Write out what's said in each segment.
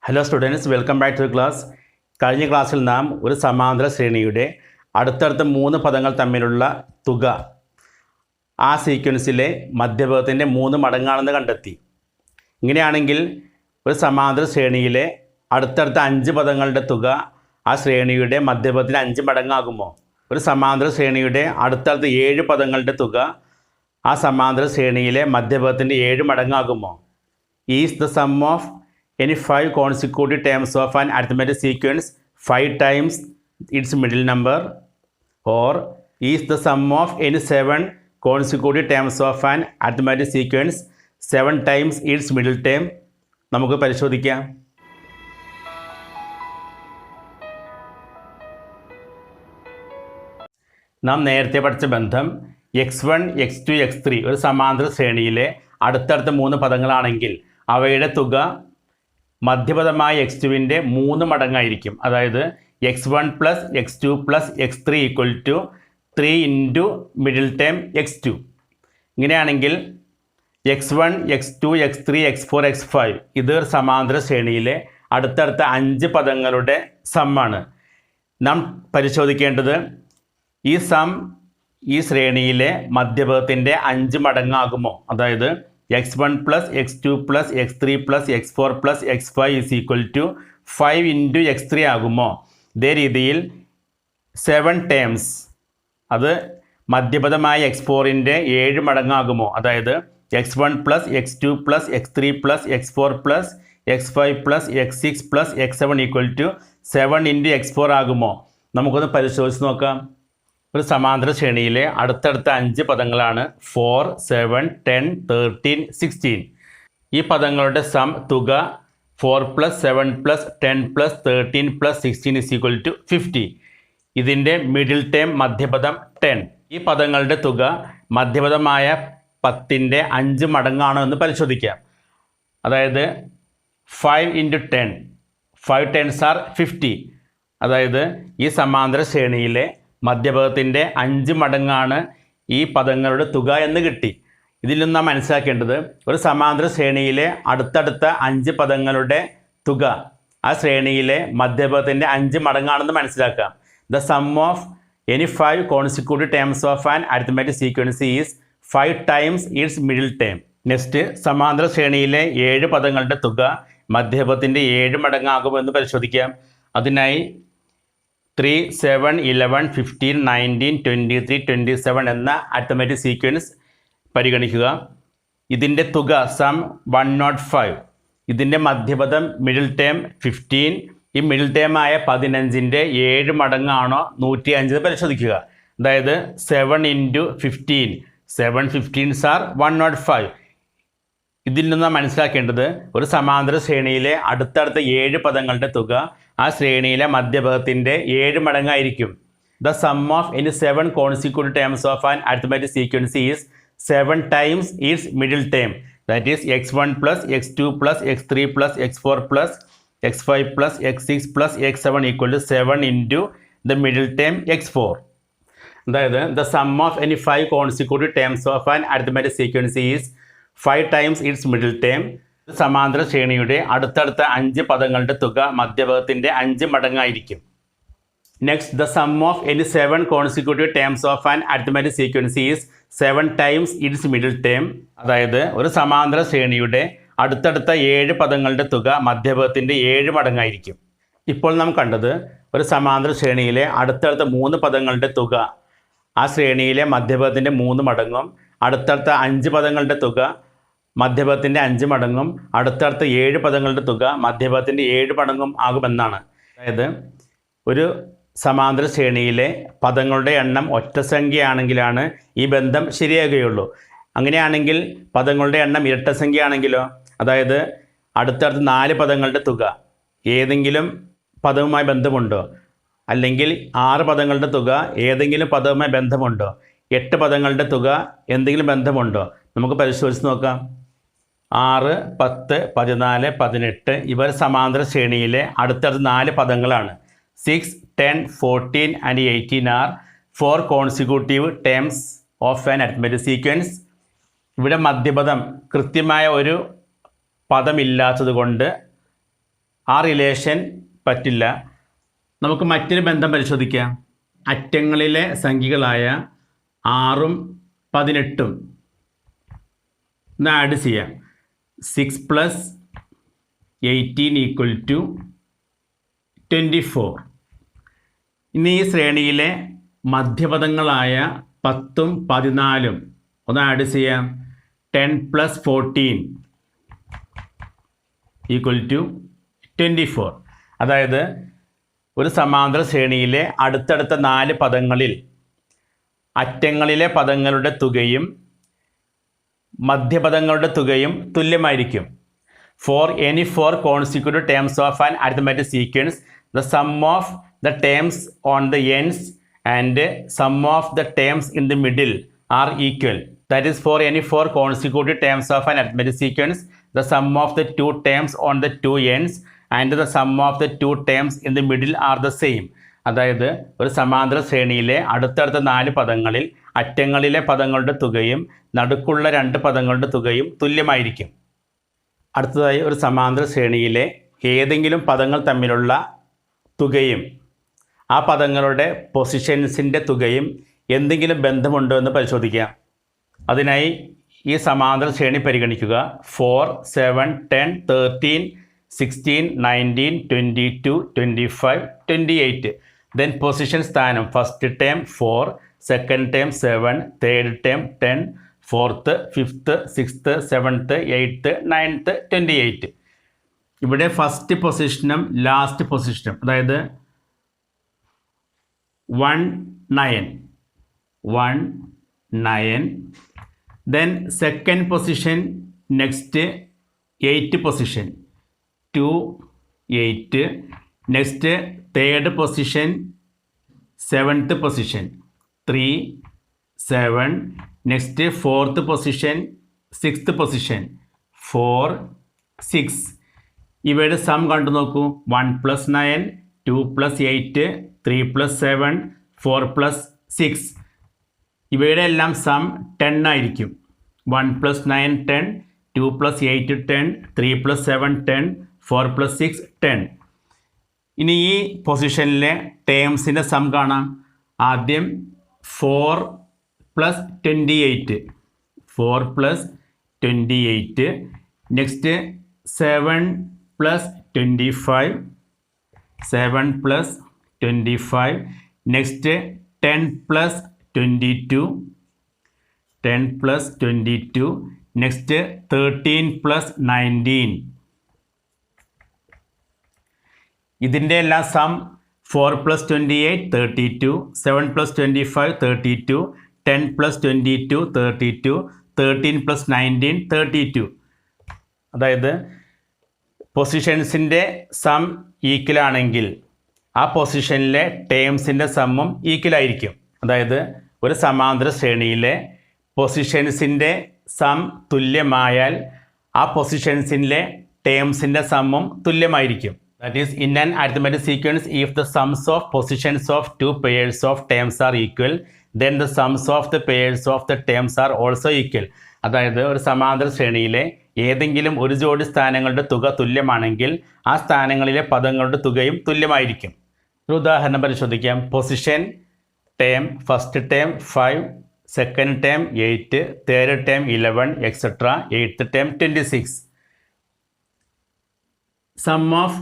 Hello students, welcome back to class. കഴിഞ്ഞ ക്ലാസ്സിൽ നാം ഒരു സമാന്തര ശ്രേണിയുടെ അടുത്തടുത്ത 3 പദങ്ങൾ തമ്മിലുള്ള തുക ആ സീക്വൻസിലെ മധ്യപദത്തിൻ്റെ 3 മടങ്ങാണെന്ന് കണ്ടെത്തി. ഇങ്ങനെയാണെങ്കിൽ ഒരു സമാന്തര ശ്രേണിയിലെ അടുത്തടുത്ത 5 പദങ്ങളുടെ തുക ആ ശ്രേണിയുടെ മധ്യപദത്തിന് 5 മടങ്ങാകുമോ? ഒരു സമാന്തര ശ്രേണിയുടെ അടുത്തടുത്ത 7 പദങ്ങളുടെ തുക ആ സമാന്തര ശ്രേണിയിലെ മധ്യപദത്തിൻ്റെ 7 മടങ്ങാകുമോ? Is the sum of any 5 consecutive terms of an arithmetic sequence 5 times its middle number, or is the sum of any 7 consecutive terms of an arithmetic sequence 7 times its middle term? നമുക്ക് പരിശോധിക്കാം. നാം നേരത്തെ പഠിച്ച ബന്ധം x1, x2, x3 ഒരു സമാന്തര ശ്രേണിയിലെ അടുത്തടുത്ത 3 പദങ്ങളാണെങ്കിൽ അവയുടെ തുക മധ്യപദമായ x2വിൻ്റെ 3 മടങ്ങായിരിക്കും. അതായത് x1 plus x2 plus x3 equal to 3 into middle term x2. ഇങ്ങനെയാണെങ്കിൽ x1, x2, x3, x4, x5 ഇത് ഒരു സമാന്തര ശ്രേണിയിലെ അടുത്തടുത്ത 5 പദങ്ങളുടെ സമ്മാണ്. നാം പരിശോധിക്കേണ്ടത് ഈ സം ഈ ശ്രേണിയിലെ മധ്യപദത്തിൻ്റെ 5 മടങ്ങാകുമോ? അതായത് x1 plus x2 plus x3 plus x4 plus x5 is equal to 5 into x3 ആകുമോ? ഇതേ രീതിയിൽ 7 ടേംസ് അത് മധ്യപദമായ x4ൻ്റെ 7 മടങ്ങാകുമോ? അതായത് x1 plus x2 plus x3 plus x4 plus x5 plus x6 plus x7 equal to 7 into x4 ആകുമോ? നമുക്കൊന്ന് പരിശോധിച്ച് നോക്കാം. ഒരു സമാന്തര ശ്രേണിയിലെ അടുത്തടുത്ത 5 പദങ്ങളാണ് 4, 7, 10, 13, 16. ഈ പദങ്ങളുടെ സം തുക 4 plus 7 plus 10 plus 13 plus 16 is equal to 50. ഇതിൻ്റെ മിഡിൽ ടേം മധ്യപദം 10. ഈ പദങ്ങളുടെ തുക മധ്യപദമായ 10ൻ്റെ 5 മടങ്ങാണോ എന്ന് പരിശോധിക്കാം. അതായത് 5 ഇൻറ്റു 10, 5 10s are 50. അതായത് ഈ സമാന്തര ശ്രേണിയിലെ മധ്യപദത്തിൻ്റെ 5 മടങ്ങാണ് ഈ പദങ്ങളുടെ തുക എന്ന് കിട്ടി. ഇതിൽ നിന്ന് നാം മനസ്സിലാക്കേണ്ടത് ഒരു സമാന്തര ശ്രേണിയിലെ അടുത്തടുത്ത 5 പദങ്ങളുടെ തുക ആ ശ്രേണിയിലെ മധ്യപദത്തിൻ്റെ 5 മടങ്ങാണെന്ന് മനസ്സിലാക്കാം. The sum of any 5 consecutive terms of an arithmetic sequence is 5 times its middle term. Next, സമാന്തര ശ്രേണിയിലെ 7 പദങ്ങളുടെ തുക മധ്യപദത്തിൻ്റെ 7 മടങ്ങാകുമെന്ന് പരിശോധിക്കാം. അതിനായി 3, 7, 11, 15, 19, 23, 27 എന്ന അരിത്മെറ്റിക് സീക്വൻസ് പരിഗണിക്കുക. ഇതിൻ്റെ തുക സം 105. ഇതിൻ്റെ മധ്യപദം മിഡിൽ ടേം 15. ഈ മിഡിൽ ടേമായ 15ൻ്റെ 7 മടങ്ങാണോ 105 പരിശോധിക്കുക. അതായത് 7 ഇൻറ്റു 15, 7 15s are 105. ഇതിൽ നിന്ന് മനസ്സിലാക്കേണ്ടത് ഒരു സമാന്തര ശ്രേണിയിലെ അടുത്തടുത്ത 7 പദങ്ങളുടെ തുക ആ ശ്രേണിയിലെ മധ്യപദത്തിൻ്റെ 7 മടങ്ങായിരിക്കും. The sum of any 7 consecutive terms of an arithmetic sequence is 7 times its middle term. That is x1 plus x2 plus x3 plus x4 plus x5 plus x6 plus x7 equal to 7 into the middle term x4. അതായത് the sum of any 5 consecutive terms of an arithmetic sequence is 5 times its middle term. സമാന്തര ശ്രേണിയുടെ അടുത്തടുത്ത 5 പദങ്ങളുടെ തുക മധ്യപദത്തിൻ്റെ 5 മടങ്ങായിരിക്കും. Next, the sum of any 7 consecutive terms of an arithmetic sequence is 7 times its middle term. അതായത് ഒരു സമാന്തര ശ്രേണിയുടെ അടുത്തടുത്ത 7 പദങ്ങളുടെ തുക മധ്യപദത്തിൻ്റെ 7 മടങ്ങായിരിക്കും. ഇപ്പോൾ നാം കണ്ടത് ഒരു സമാന്തര ശ്രേണിയിലെ അടുത്തടുത്ത 3 പദങ്ങളുടെ തുക ആ ശ്രേണിയിലെ മധ്യപദത്തിൻ്റെ 3 മടങ്ങും, അടുത്തടുത്ത 5 പദങ്ങളുടെ തുക മധ്യപദത്തിൻ്റെ 5 മടങ്ങും, അടുത്തടുത്ത 7 പദങ്ങളുടെ തുക മധ്യപദത്തിൻ്റെ 7 മടങ്ങും ആകുമെന്നാണ്. അതായത് ഒരു സമാന്തര ശ്രേണിയിലെ പദങ്ങളുടെ എണ്ണം ഒറ്റ സംഖ്യയാണെങ്കിലാണ് ഈ ബന്ധം ശരിയാകുകയുള്ളൂ. അങ്ങനെയാണെങ്കിൽ പദങ്ങളുടെ എണ്ണം ഇരട്ട സംഖ്യയാണെങ്കിലോ? അതായത് അടുത്തടുത്ത 4 പദങ്ങളുടെ തുക ഏതെങ്കിലും പദവുമായി ബന്ധമുണ്ടോ? അല്ലെങ്കിൽ 6 പദങ്ങളുടെ തുക ഏതെങ്കിലും പദവുമായി ബന്ധമുണ്ടോ? 8 പദങ്ങളുടെ തുക എന്തെങ്കിലും ബന്ധമുണ്ടോ? നമുക്ക് പരിശോധിച്ച് നോക്കാം. 6, 10, 14, 18 ഇവർ സമാന്തര ശ്രേണിയിലെ അടുത്തടുത്ത 4 പദങ്ങളാണ്. 6, 10, 14 and 18 are 4 consecutive terms of an arithmetic sequence. ഇവിടെ മധ്യപദം കൃത്യമായ ഒരു പദമില്ലാത്തത് കൊണ്ട് ആ റിലേഷൻ പറ്റില്ല. നമുക്ക് മറ്റൊരു ബന്ധം പരിശോധിക്കാം. അറ്റങ്ങളിലെ സംഖ്യകളായ 6ഉം 18ഉം ഒന്ന് ആഡ് ചെയ്യാം. 6 + 18 = 24. ഇനി ഈ ശ്രേണിയിലെ മധ്യപദങ്ങളായ 10ഉം 14ഉം ഒന്ന് ആഡ് ചെയ്യാം. 10 + 14 = 24. അതായത് ഒരു സമാന്തര ശ്രേണിയിലെ അടുത്തടുത്ത 4 പദങ്ങളിൽ അറ്റങ്ങളിലെ പദങ്ങളുടെ തുകയും മധ്യപദങ്ങളുടെ തുകയും തുല്യമായിരിക്കും. For any 4 consecutive terms of an arithmetic sequence, the sum of the terms on the ends and sum of the terms in the middle are equal. That is, for any 4 consecutive terms of an arithmetic sequence, the sum of the 2 terms on the 2 ends and the sum of the 2 terms in the middle are the same. അതായത് ഒരു സമാന്തര ശ്രേണിയിലെ അടുത്തടുത്ത 4 പദങ്ങളിൽ അറ്റങ്ങളിലെ പദങ്ങളുടെ തുകയും നടുക്കുള്ള 2 പദങ്ങളുടെ തുകയും തുല്യമായിരിക്കും. അടുത്തതായി ഒരു സമാന്തര ശ്രേണിയിലെ ഏതെങ്കിലും പദങ്ങൾ തമ്മിലുള്ള തുകയും ആ പദങ്ങളുടെ പൊസിഷൻസിൻ്റെ തുകയും എന്തെങ്കിലും ബന്ധമുണ്ടോ എന്ന് പരിശോധിക്കാം. അതിനായി ഈ സമാന്തര ശ്രേണി പരിഗണിക്കുക. 4, 7, 10, 13, 16, 19, 22, 25, 28. Then പൊസിഷൻ സ്ഥാനം first term 4, second term 7, third term 10, fourth, fifth, sixth, seventh, eighth, ninth, 28. ഇവിടെ ഫസ്റ്റ് പൊസിഷനും ലാസ്റ്റ് പൊസിഷനും, അതായത് 1, 9, 1, 9. Then second position, next 8 position, 2, 8. Next third position, 7th position, 3, 7. Next fourth position, 6th position, 4, 6. ഇവയുടെ some കണ്ടു നോക്കൂ. 1 + 9, 2 + 8, 3 + 7, 4 + 6. ഇവയുടെ എല്ലാം some 10 ആയിരിക്കും. 1 + 9 10, 2 + 8 10, 3 + 7 10, 4 + 6 10. ഇനി ഈ പൊസിഷനിലെ ടേംസിൻ്റെ സം കാണാം. ആദ്യം 4 + 28, 4 + 28. നെക്സ്റ്റ് 7 + 25, 7 + 25. നെക്സ്റ്റ് 10 + 22, 10 + 22. നെക്സ്റ്റ് 13 + 19. ഇതിൻ്റെ എല്ലാം സം 4 + 28 32, 7 + 25 32, 10 + 22 32, 13 + 19 32. അതായത് പൊസിഷൻസിൻ്റെ സം ഈക്വലാണെങ്കിൽ ആ പൊസിഷനിലെ ടേംസിൻ്റെ സമ്മും ഈക്വലായിരിക്കും. അതായത് ഒരു സമാന്തര ശ്രേണിയിലെ പൊസിഷൻസിൻ്റെ സം തുല്യമായാൽ ആ പൊസിഷൻസിലെ ടേംസിൻ്റെ സമ്മും തുല്യമായിരിക്കും. That is, in an arithmetic sequence, if the sums of positions of 2 pairs of terms are equal, then the sums of the pairs of the terms are also equal. അതായത് ഒരു സമാന്തര ശ്രേണിയിലെ ഏതെങ്കിലും ഒരു ജോഡി സ്ഥാനങ്ങളുടെ തുക തുല്യമാണെങ്കിൽ ആ സ്ഥാനങ്ങളിലെ പദങ്ങളുടെ തുകയും തുല്യമായിരിക്കും. ഒരു ഉദാഹരണം പരിശോധിക്കാം. Position term first term 5, second term 8, third term 11, etcetera, eighth term 26. Sum of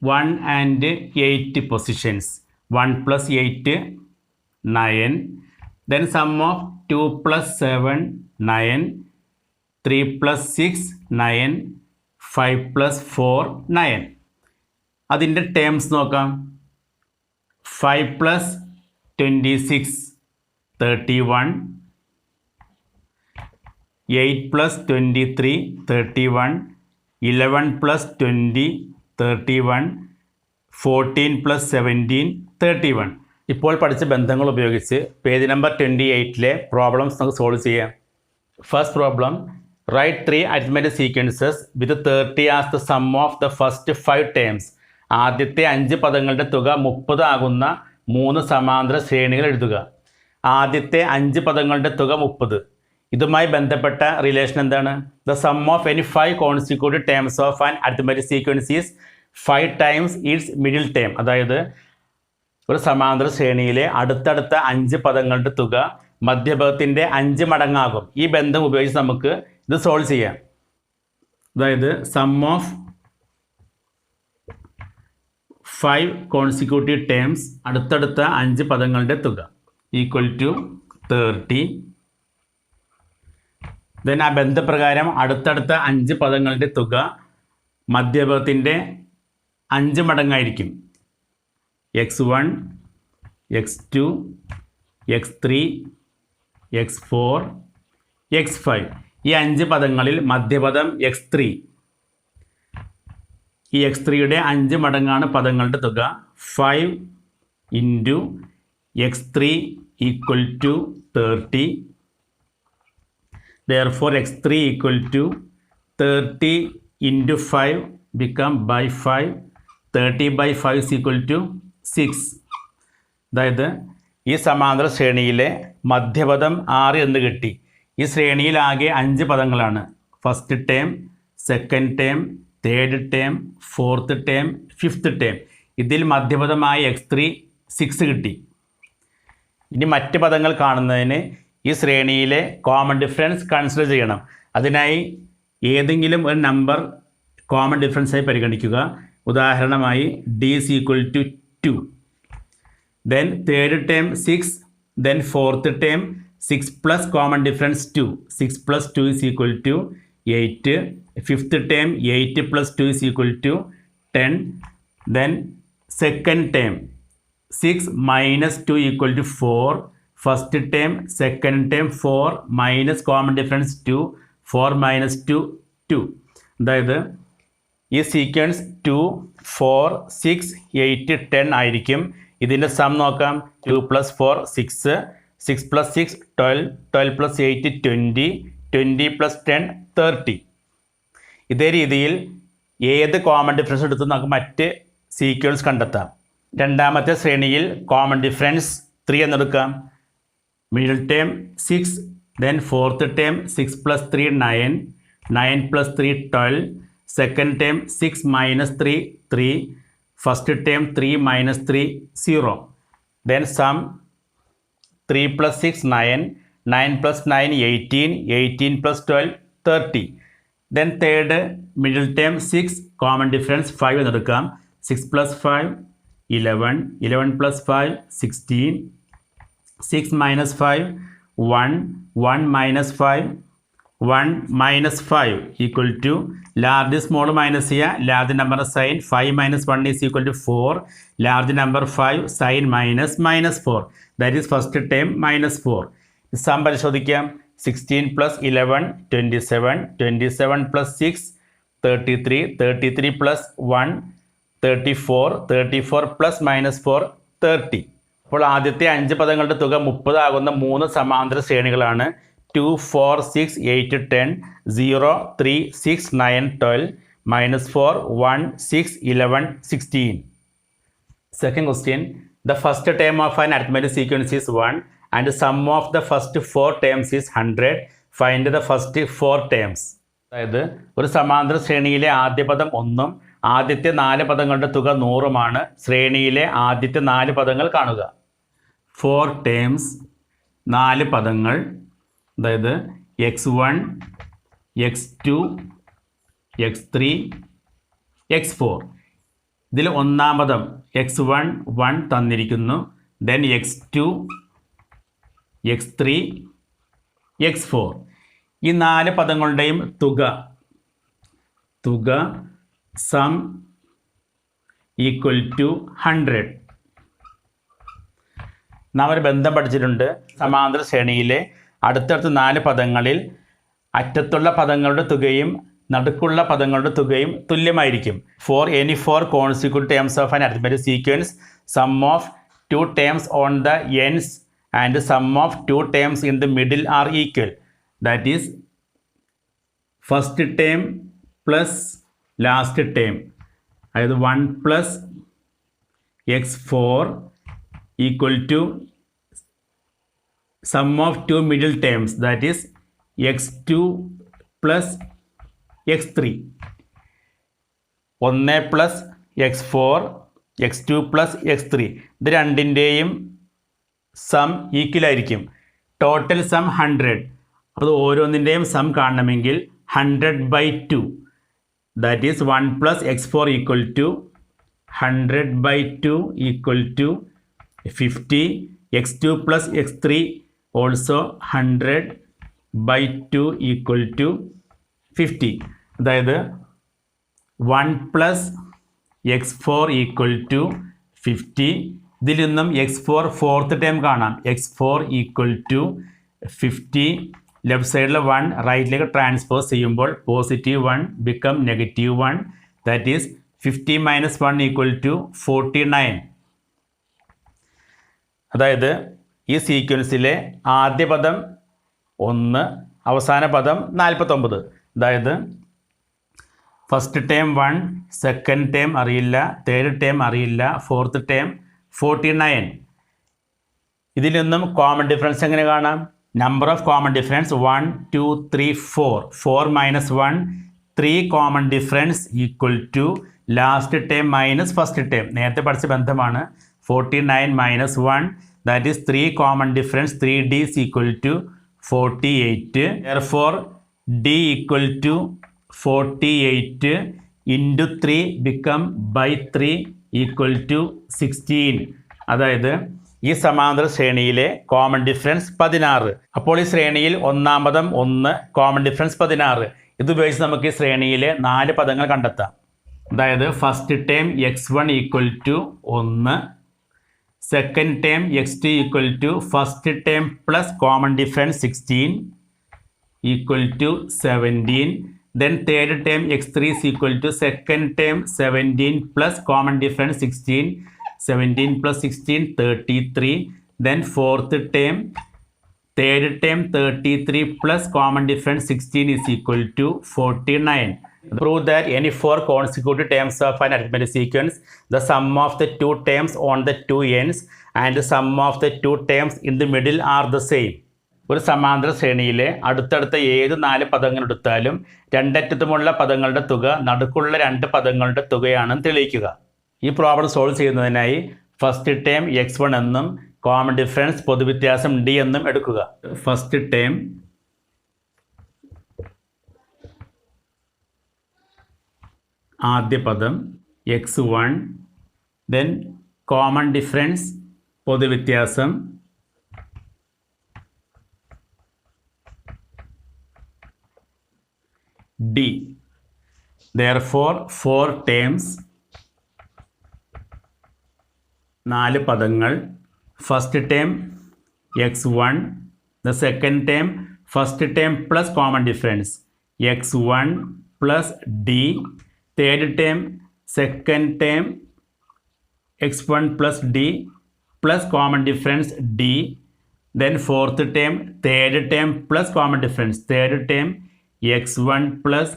1 and 8 positions, 1 + 8 9. Then sum of 2 + 7 9, 3 + 6 9, 5 + 4 9. അതിൻ്റെ ടേംസ് നോക്കാം. 5 + 26 31, 8 + 23 31, 11 + 20 31, 14 + 17 31. ഇപ്പോൾ പഠിച്ച ബന്ധങ്ങൾ ഉപയോഗിച്ച് പേജ് നമ്പർ 28-ലെ പ്രോബ്ലംസ് നമുക്ക് സോൾവ് ചെയ്യാം. First problem, right 3 arithmetic sequences with 30 as the sum of the first 5 terms. ആദ്യത്തെ 5 പദങ്ങളുടെ തുക 30 ആകുന്ന 3 സമാന്തര ശ്രേണികൾ എഴുതുക. ആദ്യത്തെ 5 പദങ്ങളുടെ തുക 30. ഇതുമായി ബന്ധപ്പെട്ട റിലേഷൻ എന്താണ്? The sum of any 5 consecutive terms of an arithmetic sequence is 5 times its middle term. അതായത് ഒരു സമാന്തര ശ്രേണിയിലെ അടുത്തടുത്ത 5 പദങ്ങളുടെ തുക മധ്യപദത്തിൻ്റെ 5 മടങ്ങാകും. ഈ ബന്ധം ഉപയോഗിച്ച് നമുക്ക് ഇത് സോൾവ് ചെയ്യാം. അതായത് സം ഓഫ് 5 കോൺസിക്യൂട്ടീവ് ടേംസ് അടുത്തടുത്ത 5 പദങ്ങളുടെ തുക ഈക്വൽ ടു 30. ദെൻ ആ ബന്ധപ്രകാരം അടുത്തടുത്ത 5 പദങ്ങളുടെ തുക മധ്യപദത്തിൻ്റെ 5 മടങ്ങായിരിക്കും. x1, x2, x3, x4, x5. ഈ 5 പദങ്ങളിൽ മധ്യപദം x3. ഈ x3യുടെ 5 മടങ്ങാണ് പദങ്ങളുടെ തുക. 5 into x3 equal to 30. Therefore x3 equal to 30 into 5 become by 5. 30 by 5 is equal to 6. അതായത് ഈ സമാന്തര ശ്രേണിയിലെ മധ്യപദം 6 എന്ന് കിട്ടി. ഈ ശ്രേണിയിൽ ആകെ 5 പദങ്ങളാണ്. First term, second term, third term, fourth term, fifth term. ഇതിൽ മധ്യപദമായ x3 6 കിട്ടി. ഇനി മറ്റ് പദങ്ങൾ കാണുന്നതിന് ഈ ശ്രേണിയിലെ കോമൺ ഡിഫറൻസ് കൺസിഡർ ചെയ്യണം. അതിനായി ഏതെങ്കിലും ഒരു നമ്പർ കോമൺ ഡിഫറൻസായി പരിഗണിക്കുക. ഉദാഹരണമായി d is equal to 2. Then third term 6. Then fourth term 6 plus common difference 2. 6 plus 2 is equal to 8. Fifth term 8 plus 2 is equal to 10. Then second term 6 minus 2 equal to 4. First term, second term 4 minus common difference 2. 4 minus 2, 2. അതായത് ഈ sequence 2, 4, 6, 8, 10 ആയിരിക്കും. ഇതിൻ്റെ some നോക്കാം. 2 + 4 6, 6 + 6 12, 12 + 8 20, 20 + 10 30. ഇതേ രീതിയിൽ ഏത് common difference എടുത്ത് നമുക്ക് മറ്റ് സീക്വൻസ് കണ്ടെത്താം. രണ്ടാമത്തെ ശ്രേണിയിൽ കോമൺ ഡിഫറൻസ് 3 എന്നെടുക്കാം. Middle term 6, then fourth term 6 + 3 9, 9 + 3 12. Second term 6 minus 3 3. First term 3 minus 3 0. Then sum 3 + 6 9, 9 + 9 18, 18 + 12 30. Then third middle term 6 common difference 5 എന്നെടുക്കാം. 6 + 5 11, 11 + 5 16, 6 minus 5 1, 1 minus 5 1 minus 5 equal to large small minus here, large number sign 5 minus 1 is equal to 4, large number 5 sign minus 4. That is first term minus 4. Sum പരിശോധിക്കാം. 16 + 11 27, 27 + 6 33, 33 + 1 34, 34 + -4 30. അപ്പോൾ ആദ്യത്തെ 5 പദങ്ങളുടെ തുക 30 ആകുന്ന 3 സമാന്തര ശ്രേണികളാണ്. 2, 4, 6, 8, 10, 0, 3, 6, 9, 12, -4, 1, 6, 11, 16. Second question. The first term of an arithmetic sequence is 1 and the sum of the first 4 terms is 100. Find the first 4 terms. അതായത് ഒരു സമാന്തര ശ്രേണിയിലെ ആദ്യ പദം 1ഉം ആദ്യത്തെ 4 പദങ്ങളുടെ തുക 100ഉമാണ്. ശ്രേണിയിലെ ആദ്യത്തെ 4 പദങ്ങൾ കാണുക. 4 terms 4 പദങ്ങൾ. അതായത് x1, x2, x3, x4. ഇതിൽ ഒന്നാം പദം x1 1 തന്നിരിക്കുന്നു. Then x2, x3, x4. ഈ 4 പദങ്ങളുടെയും തുക സം ഈക്വൽ ടു 100. നാം ഒരു ബന്ധം പഠിച്ചിട്ടുണ്ട്. സമാന്തര ശ്രേണിയിലെ അടുത്തടുത്ത 4 പദങ്ങളിൽ അറ്റത്തുള്ള പദങ്ങളുടെ തുകയും നടുക്കുള്ള പദങ്ങളുടെ തുകയും തുല്യമായിരിക്കും. For any 4 consecutive terms of an arithmetic sequence, sum of 2 terms on the ends and sum of 2 terms in the middle are equal. That is first term plus last term. അതായത് 1 + x4 equal to sum of 2 middle terms, that is x2 plus x3. 1 plus x4 x2 plus x3 ഇത് രണ്ടിൻ്റെയും some ഈക്വലായിരിക്കും. Total some 100. അത് ഓരോന്നിൻ്റെയും sum കാണണമെങ്കിൽ 100/2, that is 1 plus x4 equal to 100/2 equal to 50. x2 plus x3 also 100/2 equal to 50. അതായത് 1 plus x4 equal to 50. ഇതിൽ നിന്നും x4 fourth time കാണാം. x4 equal to 50. Left സൈഡിൽ 1 റൈറ്റിലേക്ക് ട്രാൻസ്പോസ് ചെയ്യുമ്പോൾ +1 become -1, that is 50 - 1 equal to 49. അതായത് ഈ സീക്വൻസിലെ ആദ്യ പദം 1, അവസാന പദം 49. അതായത് ഫസ്റ്റ് ടൈം 1, സെക്കൻഡ് ടൈം അറിയില്ല, തേർഡ് ടൈം അറിയില്ല, ഫോർത്ത് ടൈം 49. ഇതിൽ നിന്നും കോമൺ ഡിഫറൻസ് എങ്ങനെ കാണാം? Number of common difference 1 2 3 4. 4 - 1 3 common difference equal to last time minus first time. നേരത്തെ പഠിച്ച ബന്ധമാണ്. 49 - 1 that is 3 common difference. 3d is equal to 48. Therefore d equal to 48 into 3 become by 3 equal to 16. അതായത് ഈ സമാന്തര ശ്രേണിയിലെ common difference 16. അപ്പോൾ ഈ ശ്രേണിയിൽ ഒന്നാം പദം 1, കോമൺ ഡിഫറൻസ് 16. ഇതുപയോഗിച്ച് നമുക്ക് ഈ ശ്രേണിയിലെ 4 പദങ്ങൾ കണ്ടെത്താം. അതായത് first time x1 equal to 1, second time x2 equal to first time plus common difference 16 equal to 17. Then third term x3 is equal to second term 17 plus common difference 16. 17 plus 16 33. Then fourth term, third term 33 plus common difference 16 is equal to 49. Prove that any 4 consecutive terms of an arithmetic sequence, the sum of the 2 terms on the 2 ends and the sum of the 2 terms in the middle are the same. ഒരു സമാന്തര ശ്രേണിയിലെ അടുത്തടുത്ത ഏത് 4 പദങ്ങൾ എടുത്താലും രണ്ടറ്റത്തുമുള്ള പദങ്ങളുടെ തുക നടുക്കുള്ള 2 പദങ്ങളുടെ തുകയാണെന്ന് തെളിയിക്കുക. ഈ പ്രോബ്ലം സോൾവ് ചെയ്യുന്നതിനായി ഫസ്റ്റ് ടേം x1 എന്നും കോമൺ ഡിഫറൻസ് പൊതുവ്യത്യാസം d എന്നും എടുക്കുക. ഫസ്റ്റ് ടേം ആദ്യ പദം x1, ദെൻ കോമൺ ഡിഫറൻസ് പൊതുവ്യത്യാസം d. Therefore 4 terms, 4 പദങ്ങൾ. First term x1, the second term first term plus common difference x1 plus d, third term second term x1 plus d plus common difference d, then fourth term third term plus common difference, third term x1 plus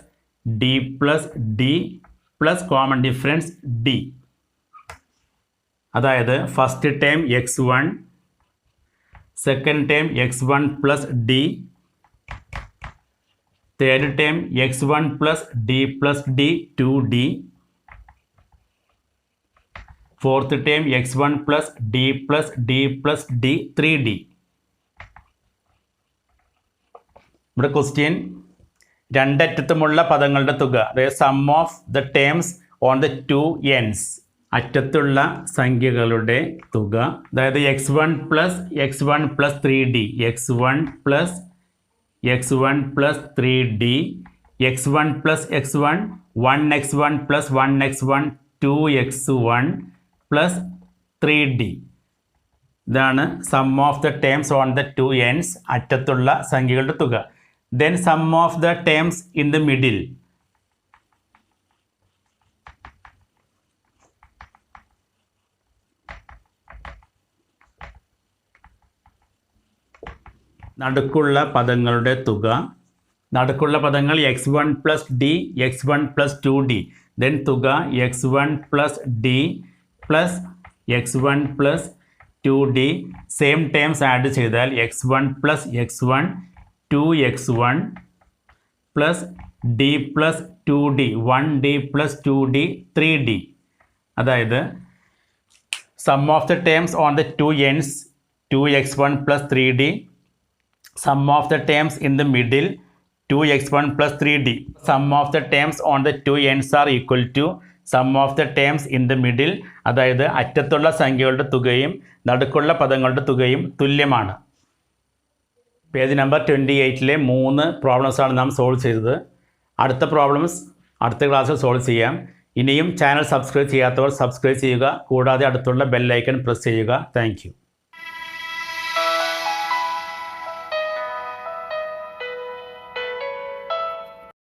d plus d plus common difference d. അതായത് first time x1, second time x1 plus d, third time x1 plus d plus d 2d, fourth time x1 plus d plus d plus d 3d. ഇവിടെ question രണ്ടറ്റത്തുമുള്ള പദങ്ങളുടെ തുക, അതായത് sum of the terms on the 2 ends, അറ്റത്തുള്ള സംഖ്യകളുടെ തുക. അതായത് x1 plus 3d, x1 plus 3d, x1 plus x1, 1x1 plus 1x1, 2x1 plus 3d. ഇതാണ് sum of the terms on the 2 ends, അറ്റത്തുള്ള സംഖ്യകളുടെ തുക. Then sum of the terms in the middle. നടുക്കുള്ള പദങ്ങളുടെ തുക. നടുക്കുള്ള പദങ്ങൾ x1 plus d, x1 plus 2d. Then തുക x1 plus d plus x1 plus 2d. Same terms add ചെയ്താൽ x1 plus x1 2x1 plus d plus 2d, 1d plus 2d 3d. അതായത് sum of the terms on the two ends 2x1 plus 3d, sum of the terms in the middle 2x1 plus 3d. Sum of the terms on the two ends are equal to sum of the terms in the middle. അതായത് അറ്റത്തുള്ള സംഖ്യകളുടെ തുകയും നടുക്കുള്ള പദങ്ങളുടെ തുകയും തുല്യമാണ്. Page number 28-ലെ 3 പ്രോബ്ലംസാണ് നാം solve ചെയ്തത്. അടുത്ത പ്രോബ്ലംസ് അടുത്ത ക്ലാസ്സിൽ സോൾവ് ചെയ്യാം. ഇനിയും ചാനൽ സബ്സ്ക്രൈബ് ചെയ്യാത്തവർ സബ്സ്ക്രൈബ് ചെയ്യുക. കൂടാതെ അടുത്തുള്ള ബെൽ ഐക്കൺ പ്രസ് ചെയ്യുക. Thank you.